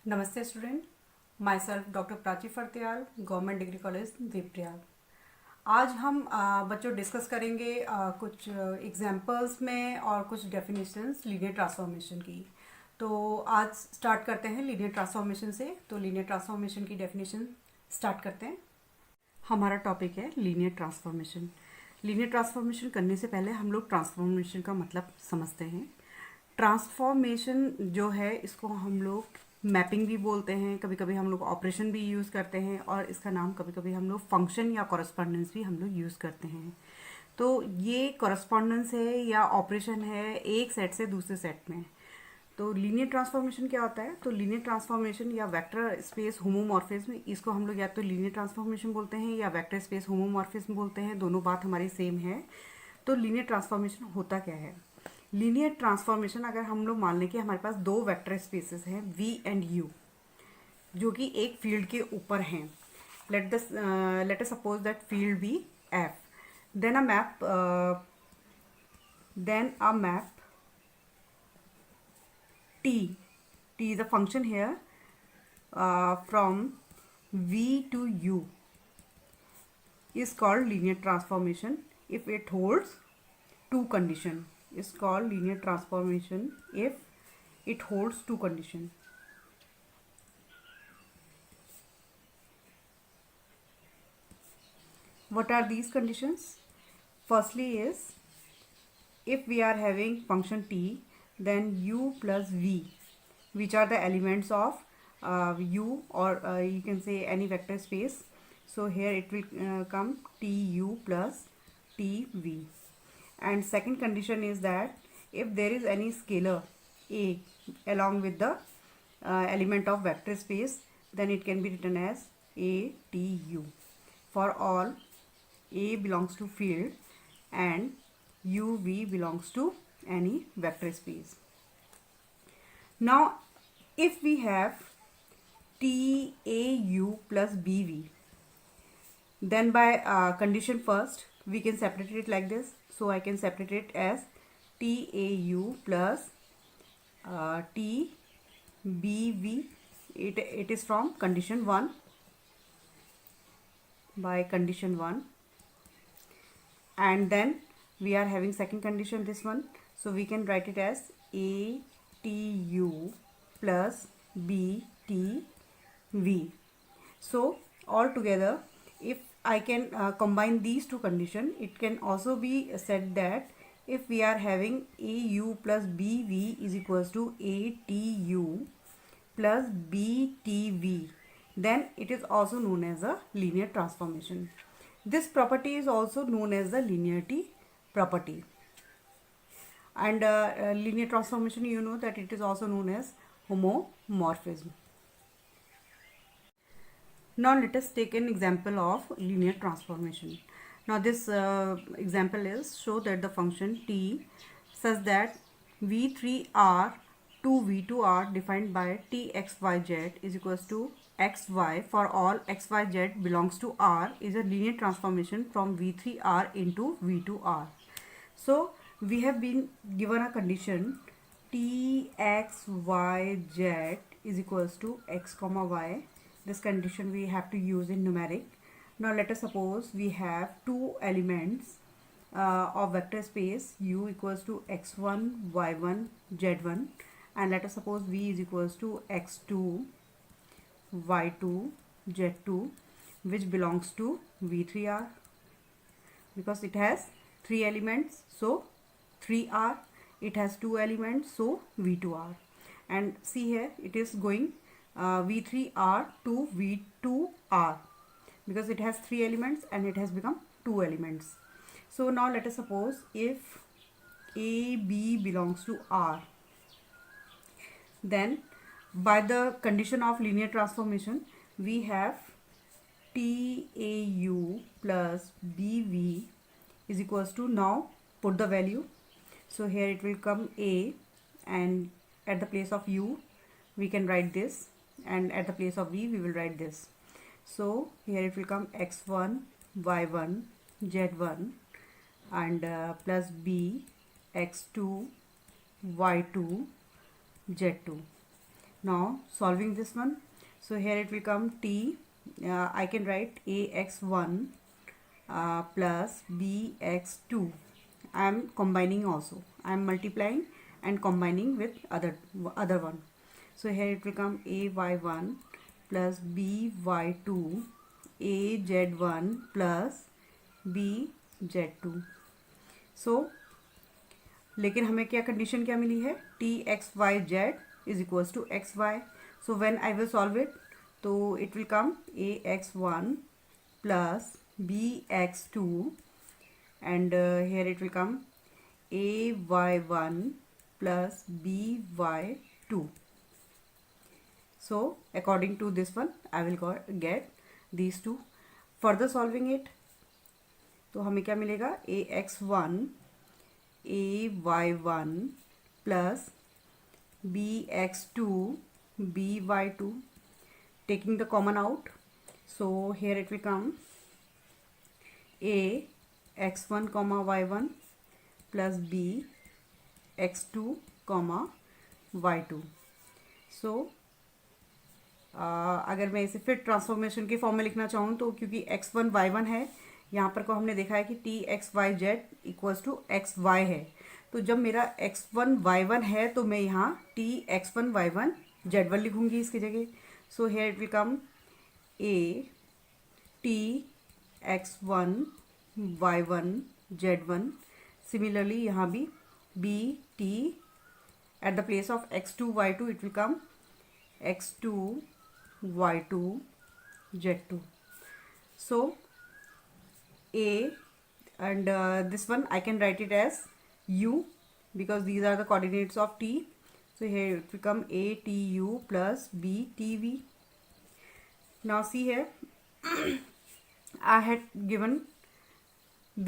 नमस्ते student, myself doctor Prachi Phartiyal, government degree college Devprayag. आज हम बच्चों डिस्कस करेंगे कुछ एग्जांपल्स में और कुछ डेफिनेशंस लीनियर ट्रांसफॉर्मेशन की। तो आज स्टार्ट करते हैं लीनियर ट्रांसफॉर्मेशन से। तो लीनियर ट्रांसफॉर्मेशन की डेफिनेशन स्टार्ट करते हैं। हमारा टॉपिक है लीनियर ट्रांसफॉर्मेशन। लीनियर ट्रांसफॉर्मेशन करने से पहले हम लोग ट्रांसफॉर्मेशन का मतलब समझते हैं। ट्रांसफॉर्मेशन जो है इसको हम लोग मैपिंग भी बोलते हैं, कभी कभी हम लोग ऑपरेशन भी यूज़ करते हैं, और इसका नाम कभी कभी हम लोग फंक्शन या कॉरस्पॉन्डेंस भी हम लोग यूज़ करते हैं। तो ये कॉरस्पॉन्डेंस है या ऑपरेशन है एक सेट से दूसरे सेट में। तो लीनियर ट्रांसफॉर्मेशन क्या होता है? तो लीनियर ट्रांसफॉर्मेशन या वेक्टर स्पेस होमोमॉर्फिज्म, इसको हम लोग या तो लीनियर ट्रांसफॉर्मेशन बोलते हैं या वेक्टर स्पेस होमोमॉर्फिज्म बोलते हैं, दोनों बात हमारी सेम है। तो लीनियर ट्रांसफॉर्मेशन होता क्या है? लीनियर ट्रांसफॉर्मेशन, अगर हम लोग मान लें कि हमारे पास दो वेक्टर स्पेसेस हैं V एंड U, जो कि एक फील्ड के ऊपर हैं। Let us suppose that field be F, then a map T is a function here from V to U is called linear transformation if it holds two condition. Is called linear transformation if it holds two condition. What are these conditions? Firstly is, if we are having function t, then u plus v, which are the elements of u, or you can say any vector space. So here it will come tu plus tv. And second condition is that if there is any scalar a along with the element of vector space, then it can be written as atu for all a belongs to field and uv belongs to any vector space. Now if we have tau plus bv, then by condition first we can separate it like this. So I can separate it as tau plus tbv. It is from condition 1, by condition 1, and then we are having second condition, this one. So we can write it as atu plus btv. So all together, if I can combine these two conditions, it can also be said that if we are having au plus bv is equals to atu plus btv, then it is also known as a linear transformation. This property is also known as the linearity property. And linear transformation, you know that it is also known as homomorphism. Now let us take an example of linear transformation. Now this example is show that the function t such that v3r to v2r defined by txyz is equals to xy for all xyz belongs to r is a linear transformation from v3r into v2r. So we have been given a condition txyz is equals to x comma y. This condition we have to use in numeric. Now let us suppose we have two elements of vector space u equals to x1 y1 z1, and let us suppose v is equals to x2 y2 z2, which belongs to v3r, because it has three elements, so 3r. It has two elements, so v2r. And see here, it is going v3r to v2r because it has three elements and it has become two elements. So now let us suppose if ab belongs to r, then by the condition of linear transformation we have tau plus bv is equals to, now put the value. So here it will come a, and at the place of u we can write this, and at the place of v we will write this. So here it will come x1 y1 z1 and plus b x2 y2 z2. Now solving this one, so here it will come t, I can write ax1 plus bx2. I am combining also, I am multiplying and combining with other one. So here it will come ay1 plus by2 az1 plus bz2. So लेकिन हमें क्या condition क्या मिली है, t x y z is equals to x y. So when I will solve it, तो it will come a x one plus b x two and here it will come a y one plus b y two. So according to this one I will get these two. Further solving it, तो हमें क्या मिलेगा, a x one a y one plus b x two b y two. Taking the common out, so here it will come a x1 comma y1 plus b x2 comma y2. So अगर मैं इसे फिर transformation के form में लिखना चाहूँ तो क्योंकि x1 y1 है, यहाँ पर को हमने देखा है कि T x y z equals to x y है. तो जब मेरा x1 y1 है तो मैं यहाँ टी x1 y1 z1 लिखूँगी इसकी जगह. So here it will come a T x1 y1 z1. Similarly यहाँ भी be T at the place of x2 y2 it will come x2 y2 z2. So a and this one I can write it as u because these are the coordinates of t. So here it will become a t u plus b t v. Now see here I had given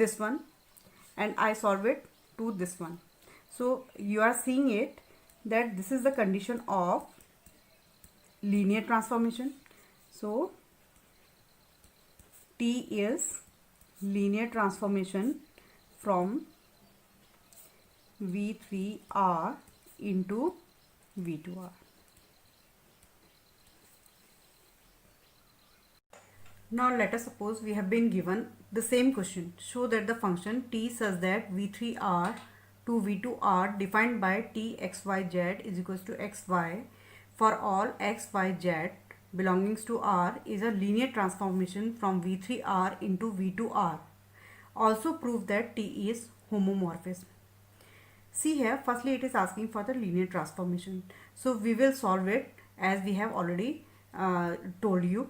this one and I solve it to this one. So you are seeing it that this is the condition of linear transformation. So T is linear transformation from V3R into V2R. Now let us suppose we have been given the same question. Show that the function t such that V3R to V2R defined by t x y z is equals to x y for all x y z belongings to R is a linear transformation from V3R into V2R. Also prove that T is homomorphism. See here, firstly it is asking for the linear transformation. So we will solve it as we have already told you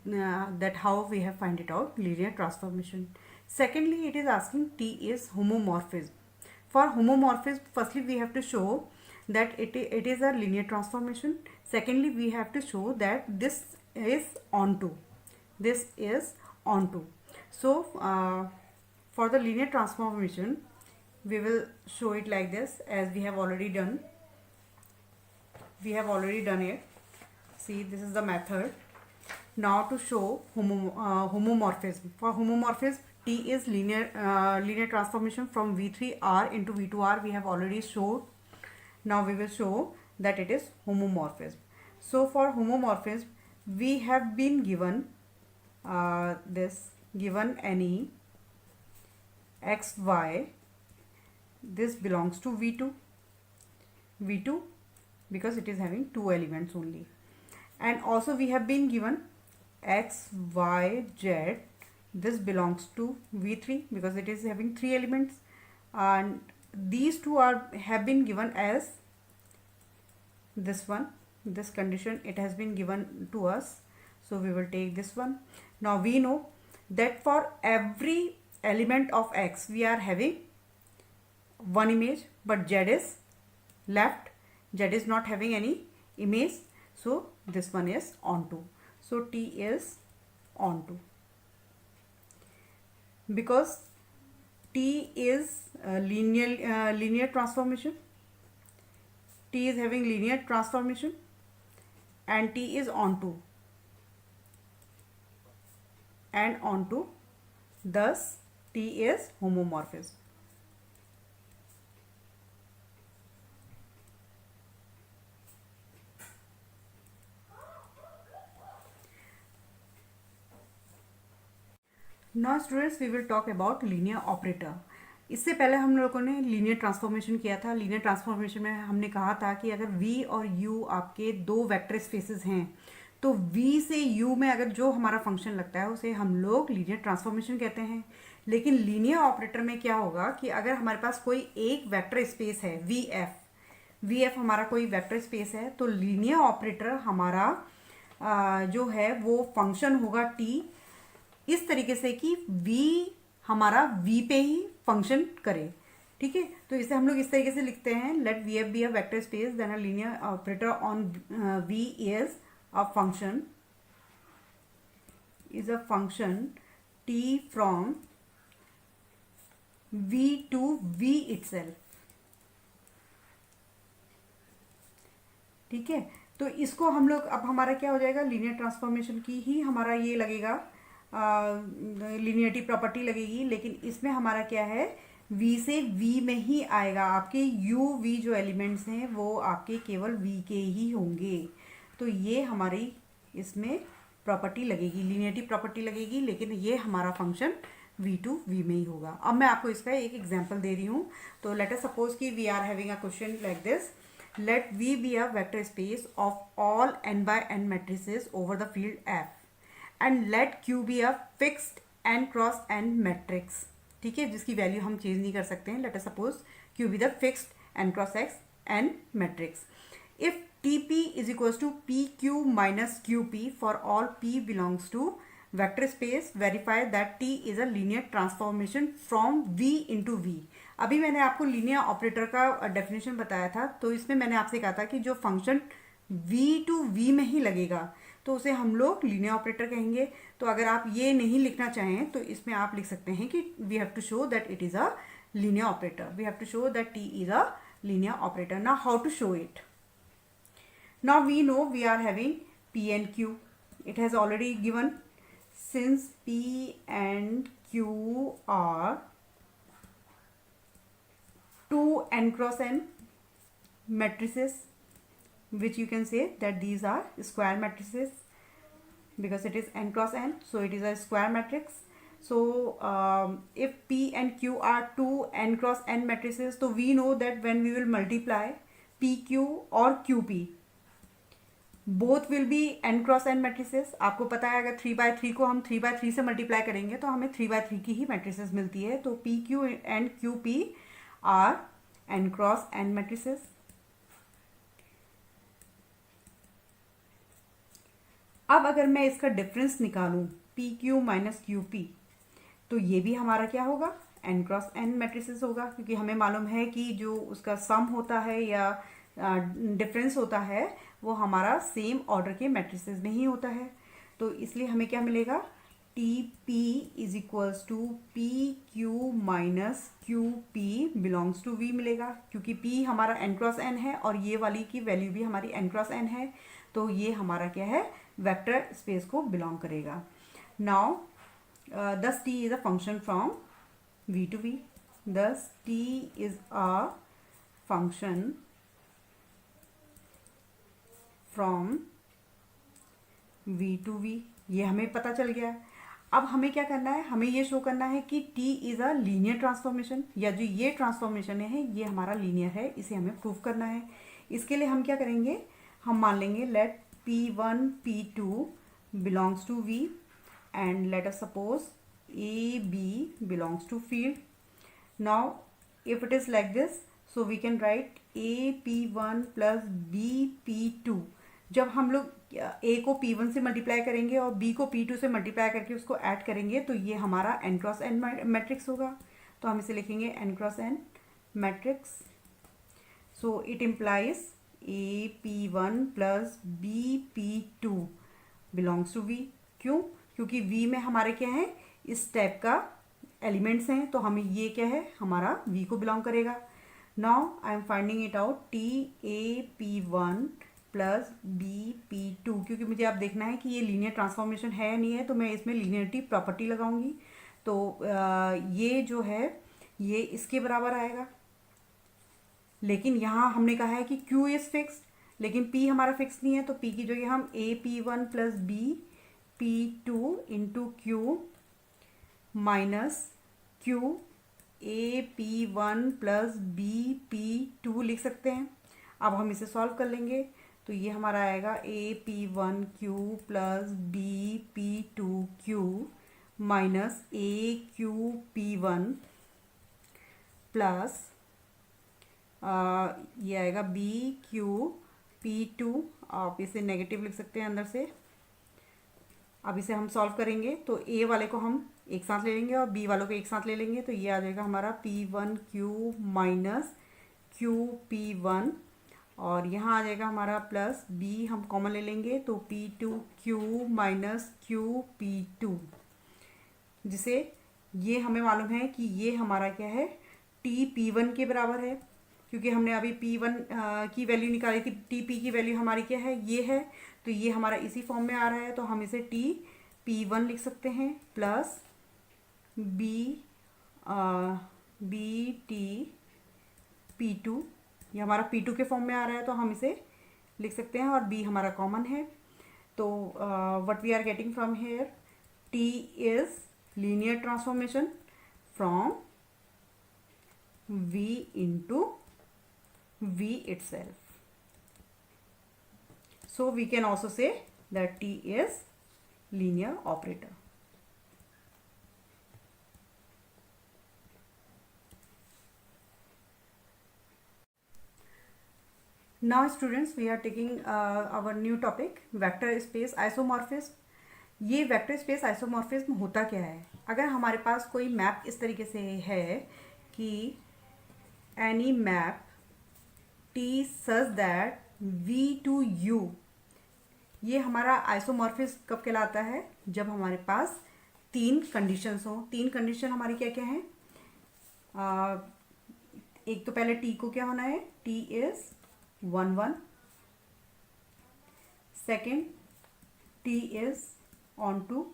that how we have find it out, linear transformation. Secondly, it is asking T is homomorphism. For homomorphism, firstly we have to show that it is a linear transformation. Secondly, we have to show that this is onto. This is onto. So for the linear transformation, we will show it like this as we have already done. We have already done it. See, this is the method. Now to show homomorphism. For homomorphism, T is linear transformation from V3R into V2R. We have already showed. Now we will show that it is homomorphism. So for homomorphism, we have been given given any x y. This belongs to V2 because it is having two elements only, and also we have been given x y z. This belongs to V3 because it is having three elements, and these two have been given as this one. This condition it has been given to us, so we will take this one. Now we know that for every element of x we are having one image, but z is left. Z is not having any image, so this one is onto. So T is onto because T is linear transformation. T is having linear transformation and T is onto and onto. Thus T is homomorphism. Now students we will talk about linear operator. इससे पहले हम लोगों ने linear transformation किया था। Linear transformation में हमने कहा था कि अगर v और u आपके दो वेक्टर स्पेसेस हैं तो v से u में अगर जो हमारा फंक्शन लगता है उसे हम लोग लीनियर ट्रांसफॉर्मेशन कहते हैं। लेकिन लीनियर ऑपरेटर में क्या होगा कि अगर हमारे पास कोई एक वेक्टर स्पेस है vf हमारा कोई वेक्टर स्पेस है तो लीनियर ऑपरेटर हमारा जो है वो फंक्शन होगा t इस तरीके से कि v हमारा v पे ही फंक्शन करे। ठीक है, तो इसे हम लोग इस तरीके से लिखते हैं, let we F be a vector space then a linear operator on v is a function t from v to v itself. ठीक है, तो इसको हम लोग अब हमारा क्या हो जाएगा, लीनियर ट्रांसफॉर्मेशन की ही हमारा ये लगेगा, लीनियरिटी प्रॉपर्टी लगेगी। लेकिन इसमें हमारा क्या है, v से v में ही आएगा। आपके u v जो एलिमेंट्स हैं वो आपके केवल v के ही होंगे। तो ये हमारी इसमें प्रॉपर्टी लगेगी, लीनियरिटी प्रॉपर्टी लगेगी, लेकिन ये हमारा फंक्शन v टू v में ही होगा। अब मैं आपको इसका एक एग्जांपल दे रही हूँ। तो लेट अस सपोज कि we are having a question like this, let V be a vector space of all n by n matrices over the field F and let Q be a fixed n cross n matrix। ठीक है, जिसकी value हम change नहीं कर सकते हैं। let us suppose Q be the fixed n cross x n matrix if TP is equals to PQ minus QP for all P belongs to vector space, verify that T is a linear transformation from V into V। अभी मैंने आपको linear operator का definition बताया था, तो इसमें मैंने आपसे कहा था कि जो फंक्शन v टू v में ही लगेगा तो उसे हम लोग लीनियर ऑपरेटर कहेंगे। तो अगर आप ये नहीं लिखना चाहें तो इसमें आप लिख सकते हैं कि we have to show that it is a linear operator, we have to show that t is a linear operator. Now how to show it, now we know we are having p and q, it has already given, since p and q are two n cross n matrices, which you can say that these are square matrices because it is n cross n, so it is a square matrix. So if p and q are two n cross n matrices, so we know that when we will multiply pq or qp, both will be n cross n matrices. आपको पता है अगर 3/3 को हम 3/3 से multiply करेंगे तो हमें 3/3 की ही मैट्रिसेस मिलती है। तो P Q and Q P R n cross n matrices. अब अगर मैं इसका डिफरेंस निकालूं P Q minus Q P, तो ये भी हमारा क्या होगा, n क्रॉस n मैट्रिसेस होगा, क्योंकि हमें मालूम है कि जो उसका सम होता है या डिफरेंस होता है वो हमारा सेम ऑर्डर के मैट्रिसेस में ही होता है। तो इसलिए हमें क्या मिलेगा, T P is equals to P Q minus Q P belongs to V मिलेगा, क्योंकि p हमारा n क्रॉस n है और ये वाली की वैल्यू भी हमारी n क्रॉस n है। तो ये हमारा क्या है, वेक्टर स्पेस को बिलोंग करेगा। Now thus t is a function from v to v, thus t is a function from v to v, ये हमें पता चल गया। अब हमें क्या करना है, हमें ये शो करना है कि t is a linear transformation, या जो ये ट्रांसफॉर्मेशन है ये हमारा लीनियर है, इसे हमें प्रूव करना है। इसके लिए हम क्या करेंगे, हम मान लेंगे let p1 p2 belongs to v and let us suppose a b belongs to field. Now if it is like this, so we can write a p1 plus b p2। जब हम लोग a को p1 से multiply करेंगे और b को p2 से multiply करके उसको ऐड करेंगे तो ये हमारा n क्रॉस n मैट्रिक्स होगा। तो हम इसे लिखेंगे n cross n matrix. So it implies a p1 plus b p2 belongs to v। क्यों, क्योंकि v में हमारे क्या है, इस टाइप का एलिमेंट्स हैं, तो हमें ये क्या है, हमारा v को बिलोंग करेगा। Now I am finding it out t a p1 plus b p two, क्योंकि मुझे अब देखना है कि ये लीनियर ट्रांसफॉर्मेशन है या नहीं है, तो मैं इसमें लीनियरिटी प्रॉपर्टी लगाऊंगी। तो ये जो है ये इसके बराबर आएगा, लेकिन यहाँ हमने कहा है कि Q इज़ फिक्स्ड, लेकिन P हमारा फिक्स नहीं है, तो P की जगह हम A P1 plus B P2 into Q minus Q AP1 plus BP2 लिख सकते हैं। अब हम इसे सॉल्व कर लेंगे तो ये हमारा आएगा AP1Q plus BP2Q minus AQP1 plus ये आएगा BQP2। आप इसे नेगेटिव लिख सकते हैं अंदर से। अब इसे हम सॉल्व करेंगे तो A वाले को हम एक साथ ले लेंगे और B वालों को एक साथ ले लेंगे तो ये आ जाएगा हमारा P1Q माइनस QP1 और यहाँ आ जाएगा हमारा प्लस B हम कॉमन ले लेंगे तो P2Q माइनस QP2, जिसे ये हमें मालूम है कि ये हमारा क्या है TP1 के बराबर है, क्योंकि हमने अभी P1 की वैल्यू निकाली थी। TP की वैल्यू हमारी क्या है, ये है, तो ये हमारा इसी फॉर्म में आ रहा है तो हम इसे TP1 लिख सकते हैं प्लस BTP2, ये हमारा P2 के फॉर्म में आ रहा है तो हम इसे लिख सकते हैं और B हमारा कॉमन है। तो what we are getting from here, T is linear transformation from V into V itself. So we can also say that T is linear operator. Now students, we are taking our new topic vector space isomorphism. ये vector space isomorphism होता क्या है? अगर हमारे पास कोई map इस तरीके से है कि any map T such that V to U, ये हमारा आइसोमॉर्फिज्म कब कहलाता है? जब हमारे पास तीन कंडीशंस हों। तीन कंडीशन हमारी क्या क्या हैं? एक तो पहले T को क्या होना है, T is 1 1, second T is onto,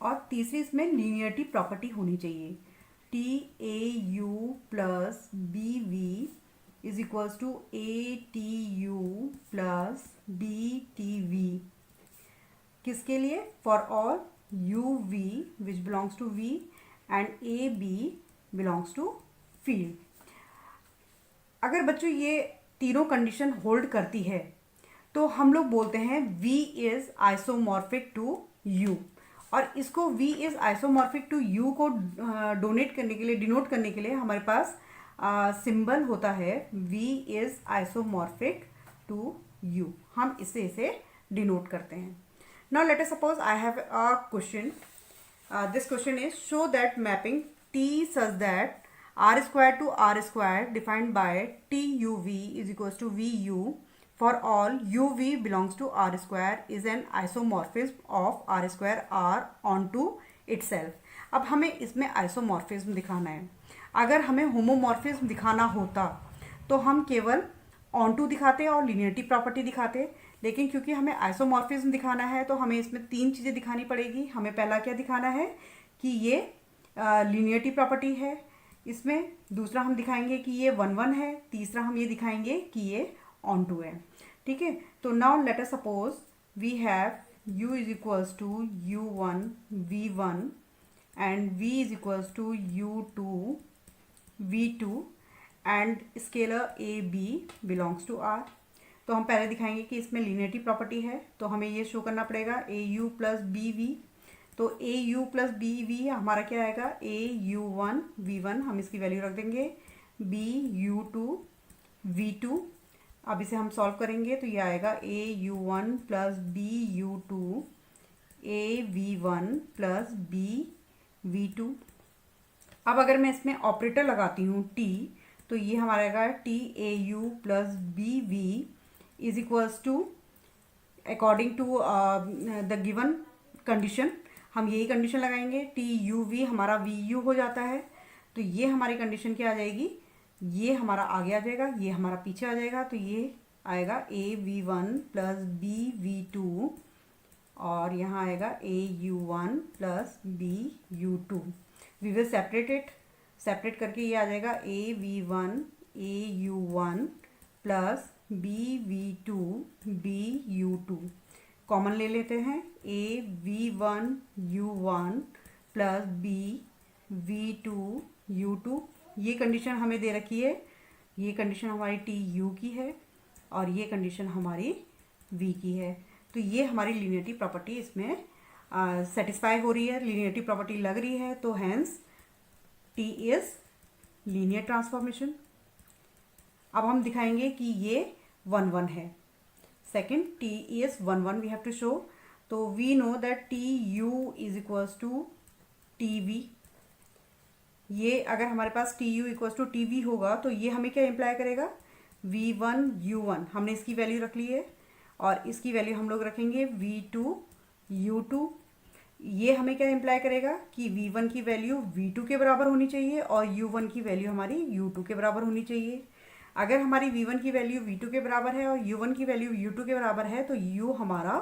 और तीसरी इसमें लीनियरिटी प्रॉपर्टी होनी चाहिए। TAU plus BV is equals to ATU plus BTV। किसके लिए? For all UV which belongs to V and AB belongs to field. अगर बच्चों ये तीनों कंडीशन होल्ड करती है तो हम लोग बोलते हैं V is isomorphic to U, और इसको V is isomorphic to U को डिनोट करने के लिए हमारे पास सिंबल होता है V is isomorphic to U। हम इसे डिनोट करते हैं। Now let us suppose I have a question. This question is show that mapping T such that R square to R square defined by TUV is equals to VU for all UV belongs to R square is an isomorphism of R square R onto itself. अब हमें इसमें isomorphism दिखाना है। अगर हमें homomorphism दिखाना होता तो हम केवल ऑनटू दिखाते और लीनियरिटी प्रॉपर्टी दिखाते, लेकिन क्योंकि हमें आइसोमॉर्फिज्म दिखाना है तो हमें इसमें तीन चीज़ें दिखानी पड़ेगी। हमें पहला क्या दिखाना है कि ये लीनियरिटी प्रॉपर्टी है इसमें, दूसरा हम दिखाएंगे कि ये 1 1 है, तीसरा हम ये दिखाएंगे कि ये ऑन टू है। ठीक है, तो now let us suppose we have U is equals to U1 V1 and V is equals to U2 V2 and scalar AB belongs to R। तो हम पहले दिखाएंगे कि इसमें लीनियरिटी प्रॉपर्टी है, तो हमें ये शो करना पड़ेगा AU प्लस BV। तो AU प्लस BV हमारा क्या आएगा, AU1 V1, हम इसकी वैल्यू रख देंगे, BU2 V2। अब इसे हम सॉल्व करेंगे तो ये आएगा AU1 plus BU2 AV1 plus BV2। अब अगर मैं इसमें ऑपरेटर लगाती हूँ T, तो ये हमारा आएगा TAU plus BV is equals to according to the given condition. हम यही कंडीशन लगाएंगे, TUV हमारा VU हो जाता है, तो ये हमारी कंडीशन क्या आ जाएगी, ये हमारा आगे आ जाएगा, ये हमारा पीछे आ जाएगा, तो ये आएगा AV1 प्लस BV2 और यहाँ आएगा AU1 plus BU2। We will separate it, separate करके ये आ जाएगा AV1 AU1 plus BV2 BU2। Common ले लेते हैं, AV1 U1 plus B V2 U2, ये कंडीशन हमें दे रखी है, ये कंडीशन हमारी TU की है और ये कंडीशन हमारी V की है। तो ये हमारी लीनियरिटी प्रॉपर्टी इसमें सेटिस्फाई हो रही है, लीनियरिटी प्रॉपर्टी लग रही है, तो hence T is linear transformation. अब हम दिखाएंगे कि ये 1 1 है। Second, T is 1 1 we have to show. तो we know that TU is equals to TV। ये अगर हमारे पास TU इक्वल्स टू TV होगा तो ये हमें क्या इम्प्लाई करेगा, V1 U1 हमने इसकी वैल्यू रख ली है और इसकी वैल्यू हम लोग रखेंगे V2 U2। ये हमें क्या इम्प्लाई करेगा कि V1 की वैल्यू V2 के बराबर होनी चाहिए और U1 की वैल्यू हमारी U2 के बराबर होनी चाहिए। अगर हमारी V1 की वैल्यू V2 के बराबर है और U1 की वैल्यू U2 के बराबर है तो U हमारा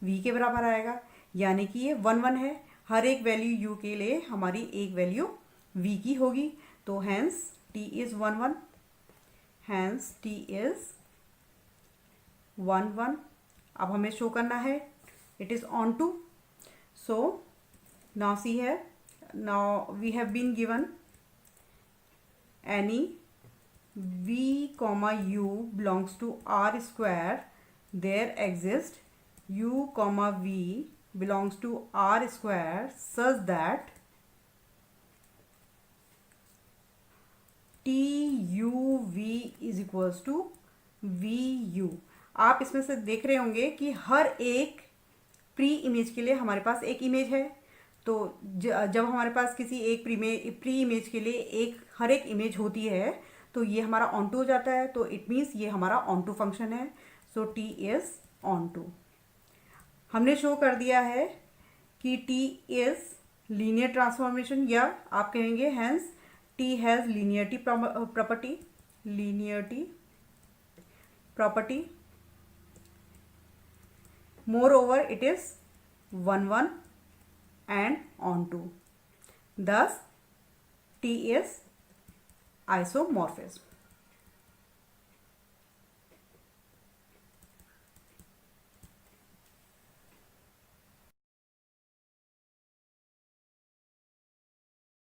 V के बराबर आएगा, यानी कि ये 1 1 है। हर एक वैल्यू U के लिए हमारी एक वैल्यू V की होगी। तो hence T is 1 1, hence T is 1 1। अब हमें शो करना है it is onto. So now see here, now we have been given any V comma U belongs to R square, there exists U comma V belongs to R square such that TUV is equals to VU। आप इसमें से देख रहे होंगे कि हर एक pre image के लिए हमारे पास एक इमेज है। तो जब हमारे पास किसी एक प्री इमेज के लिए हर एक इमेज होती है तो ये हमारा ऑन टू हो जाता है। तो इट मीन्स ये हमारा ऑन टू फंक्शन है। सो T इज ऑन टू। हमने शो कर दिया है कि T इज लीनियर ट्रांसफॉर्मेशन, या आप कहेंगे hence T has linearity property. Moreover, it is 1 1 and onto. Thus, T is isomorphism.